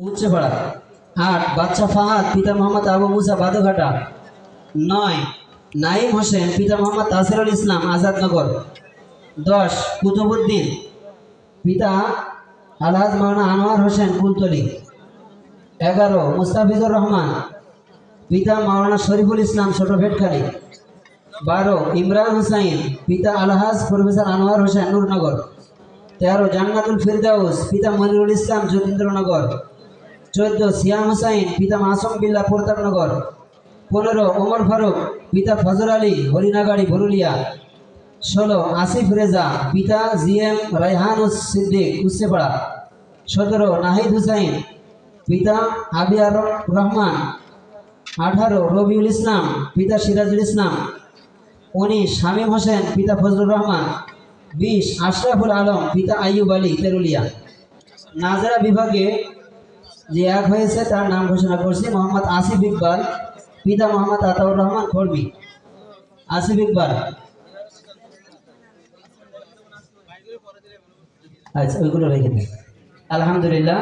উচ্চপাড়া। ৮ বাচ্চা ফাহাদ পিতা মোহাম্মদ আবু মুসা বাদুঘাটা। ৯ নাইম হোসেন পিতা মোহাম্মদ তাসিরুল ইসলাম আজাদনগর। ১০ কুতুবুদ্দিন পিতা আলহাজ মাওলানা আনোয়ার হোসেন কুলতলি। ১১ মুস্তাফিজুর রহমান পিতা মাওলানা শরীফুল ইসলাম ছোট ভেটখালি। ১২ ইমরান হুসাইন পিতা আলহাজ প্রফেসর আনোয়ার হোসেন নূরনগর। ১৩ জান্নাতুল ফিরদাউস পিতা মনিরুল ইসলাম যতীন্দ্রনগর। ১৪ সিয়াম হুসাইন পিতা মাসুম বিল্লাহ প্রতাপনগর। ১৫ ওমর ফারুক পিতা ফজর আলী হরিনাগাড়ি ভরুলিয়া। ১৬ আসিফ রেজা পিতা জিএম রায়হানুস সিদ্দিক উচ্চপাড়া। ১৭ নাহিদ হুসাইন পিতা আবিয়ার রহমান। ১৮ রবিউল ইসলাম পিতা সিরাজুল ইসলাম। ১৯ শামীম হোসেন পিতা ফজলুর রহমান। ২০ আশরাফুল আলম পিতা আইয়ুব আলী তেরুলিয়া। নাজরা বিভাগে যে এক হয়েছে তার নাম ঘোষণা করছি মোহাম্মদ আসিফ ইকবাল পিতা মোহাম্মদ আতাউর রহমান কর্মী। আসিফ ইকবাল, আচ্ছা ওইগুলো রেখে দিন। আলহামদুলিল্লাহ।